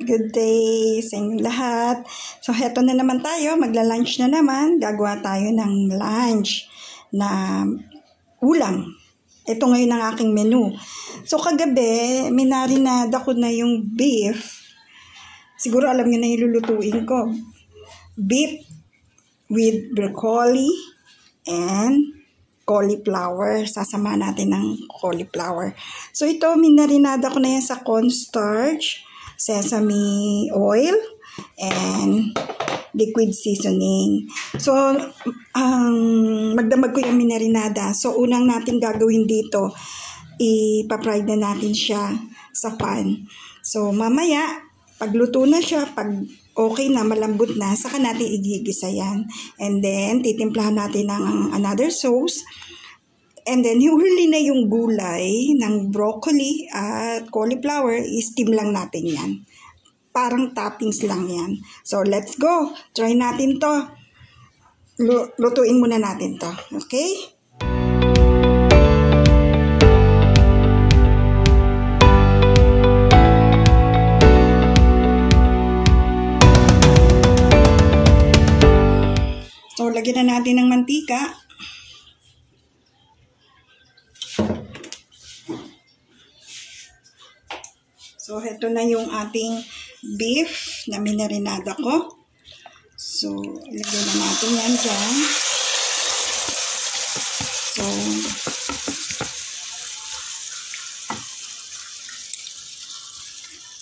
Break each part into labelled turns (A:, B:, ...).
A: Good day sa inyong lahat. So, heto na naman tayo. Magla-lunch na naman. Gagawa tayo ng lunch na ulam. Ito ngayon ang aking menu. So, kagabi, minarinada ko na yung beef. Siguro alam niyo na yung lulutuin ko. Beef with broccoli and cauliflower. Sasama natin ng cauliflower. So, ito, minarinada ko na yan sa cornstarch, sesame oil, and liquid seasoning. So, magdamag ko yung minarinada. So, unang natin gagawin dito, ipa-fry na natin siya sa pan. So, mamaya, pagluto na siya, pag okay na, malambot na, saka natin igigisa yan. And then, titimplahan natin ng another sauce. And then, huli na yung gulay ng broccoli at cauliflower, steam lang natin yan. Parang toppings lang yan. So, let's go. Try natin to. Lutuin muna natin to. Okay? So, lagyan na natin ng mantika. So, ito na yung ating beef na minarinada ko. So, ilagay na natin yan dyan. So,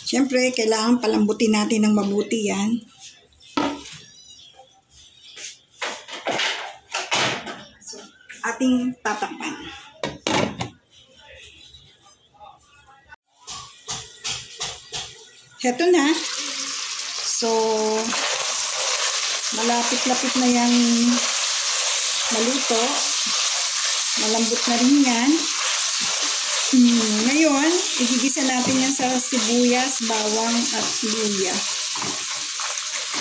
A: syempre, kailangan palambutin natin ng mabuti yan. So, ating tatakpan. Heto na. So, malapit-lapit na yung maluto. Malambot na rin yan. Ngayon, igigisa natin yan sa sibuyas, bawang, at luya.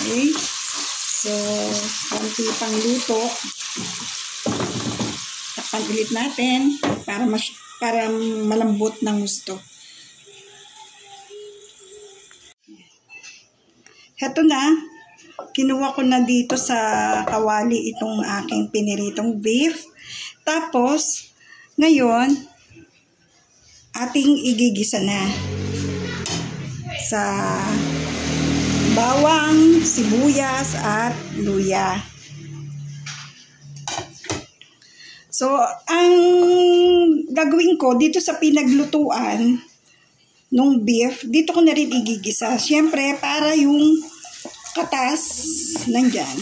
A: Okay? So, konti pang luto. Takpan ulit natin para malambot ng gusto. Heto na, kinuha ko na dito sa kawali itong aking piniritong beef. Tapos, ngayon, ating igigisa na sa bawang, sibuyas, at luya. So, ang gagawin ko dito sa pinaglutuan nung beef, dito ko na rin igigisa. Siyempre, para yung katas nandyan.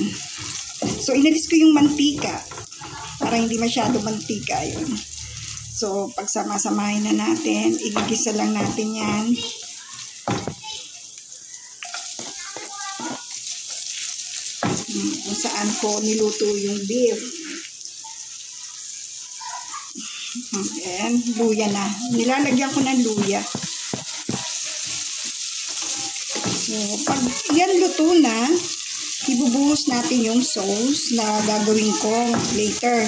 A: So, inalis ko yung mantika para hindi masyado mantika yun. So, pagsama-samahin na natin, igigisa lang natin yan. Kung saan ko niluto yung beef. And luya na. Nilalagyan ko ng luya. So, pag yan luto na, ibubuhos natin yung sauce na gagawin ko later.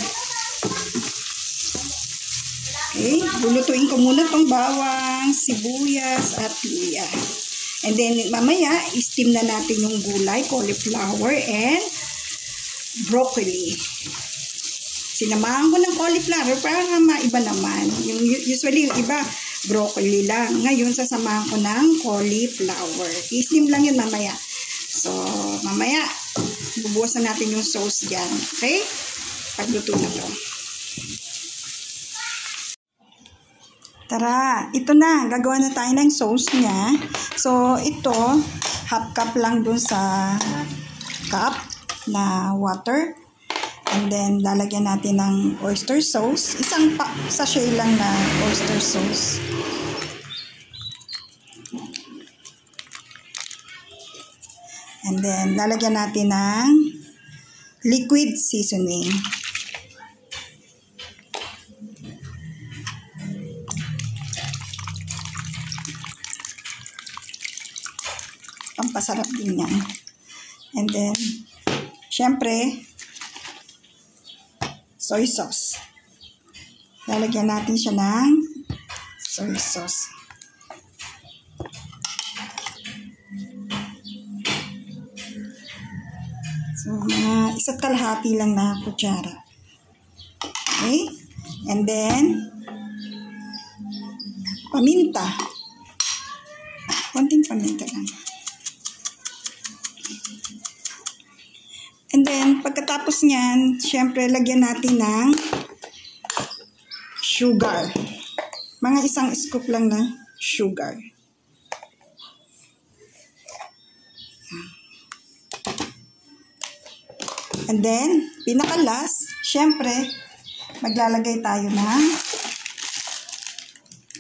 A: Okay, lulutuin ko muna tong bawang, sibuyas, at luya. And then, mamaya, steam na natin yung gulay, cauliflower, and broccoli. Sinamahan ko ng cauliflower para maiba naman. Usually, yung iba, broccoli lang. Ngayon, sasamahan ko ng cauliflower. I-steam lang yun mamaya. So, mamaya, bubuwasan natin yung sauce dyan. Okay? Pagluto na to. Tara, ito na. Gagawa na tayo ng sauce niya. So, ito, half cup lang dun sa cup na water. And then, lalagyan natin ng oyster sauce. Isang sachet lang na oyster sauce. And then, lalagyan natin ng liquid seasoning. Pampasarap din yan. And then, syempre, soy sauce. Lalagyan natin siya ng soy sauce. isa't kalahati lang na kutsara. Okay? And then, paminta. Konting paminta lang. And then, pagkatapos niyan, syempre, lagyan natin ng sugar. Mga 1 scoop lang na sugar. And then, pinaka-last, syempre, maglalagay tayo ng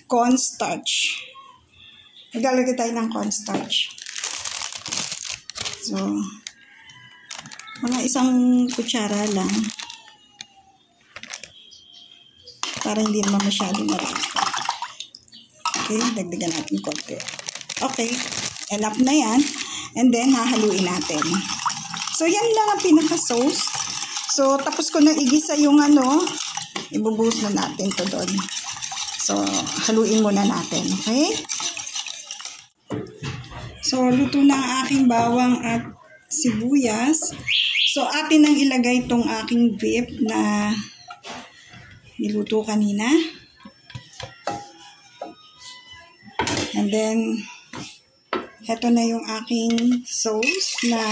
A: cornstarch. Maglalagay tayo ng cornstarch. So, mga 1 kutsara lang. Para hindi naman masyado marami. Okay, dagdagan natin konti. Okay, enough na yan. And then, hahaluin natin. So, yan lang ang pinaka-sauce. So, tapos ko na igisa yung ibubuhos na natin to doon. So, haluin muna natin. Okay? So, luto na ang aking bawang at sibuyas. So, atin nang ilagay itong aking beef na niluto kanina. And then, heto na yung aking sauce na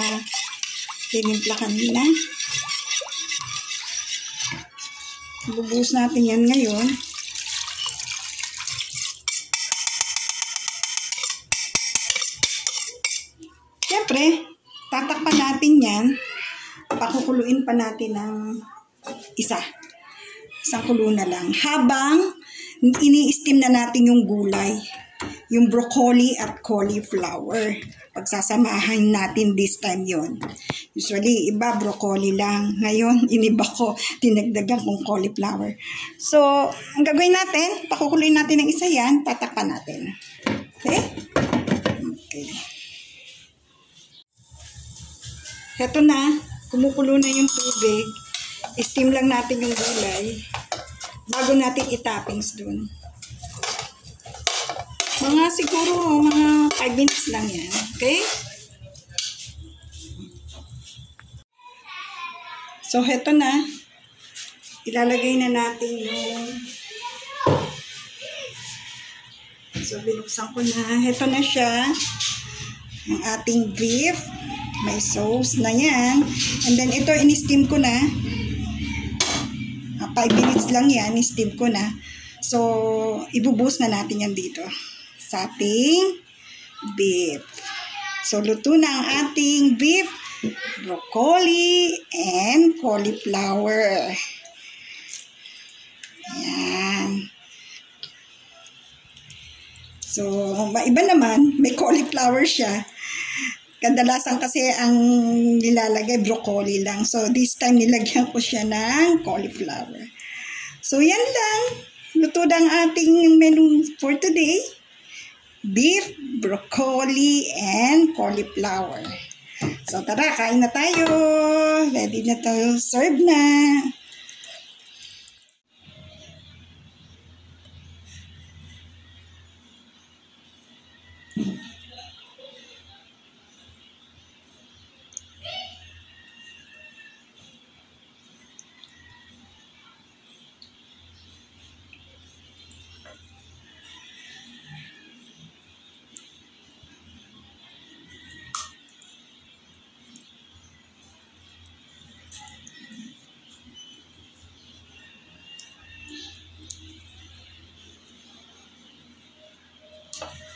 A: tinimpla kanina. Bubuhos natin yan ngayon. Siyempre, tatakpan natin yan. Pakukuluin pa natin ng isang kulo na lang. Habang ini-steam na natin yung gulay. Yung broccoli at cauliflower. Pagsasamahan natin this time yon. Usually, iba broccoli lang. Ngayon, iniba ko, tinagdagan kong cauliflower. So, ang gagawin natin, pakukuluin natin ng isa yan, tatakpan natin. Okay? Okay. Heto na, kumukulo na yung tubig. Steam lang natin yung gulay bago natin i-toppings dun. Siguro, mga 5 minutes lang yan. Okay? So, heto na. Ilalagay na natin yung... So, binuksan ko na. Heto na siya. Ang ating beef. May sauce na yan. And then, ito, in-steam ko na. 5 minutes lang yan. In-steam ko na. So, ibubuhos na natin yan dito. Sa ating beef. So, luto na ang ating beef, broccoli, and cauliflower. Ayan. So, iba naman, may cauliflower siya. Kadalasan kasi ang nilalagay, broccoli lang. So, this time nilagyan ko siya ng cauliflower. So, yan lang. Luto na ang ating menu for today. Beef, broccoli, and cauliflower. So, tara, kain na tayo. Ready na tayo. Serve na.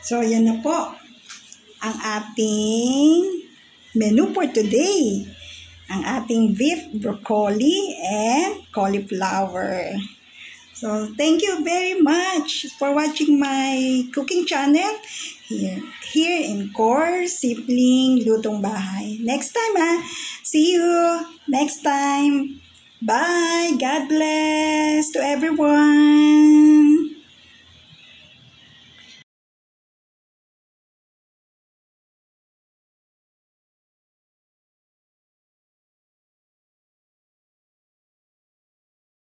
A: So, yan na po ang ating menu for today. Ang ating beef, broccoli, and cauliflower. So, thank you very much for watching my cooking channel here in Core Sibling Lutong Bahay. Next time, see you next time. Bye. God bless to everyone.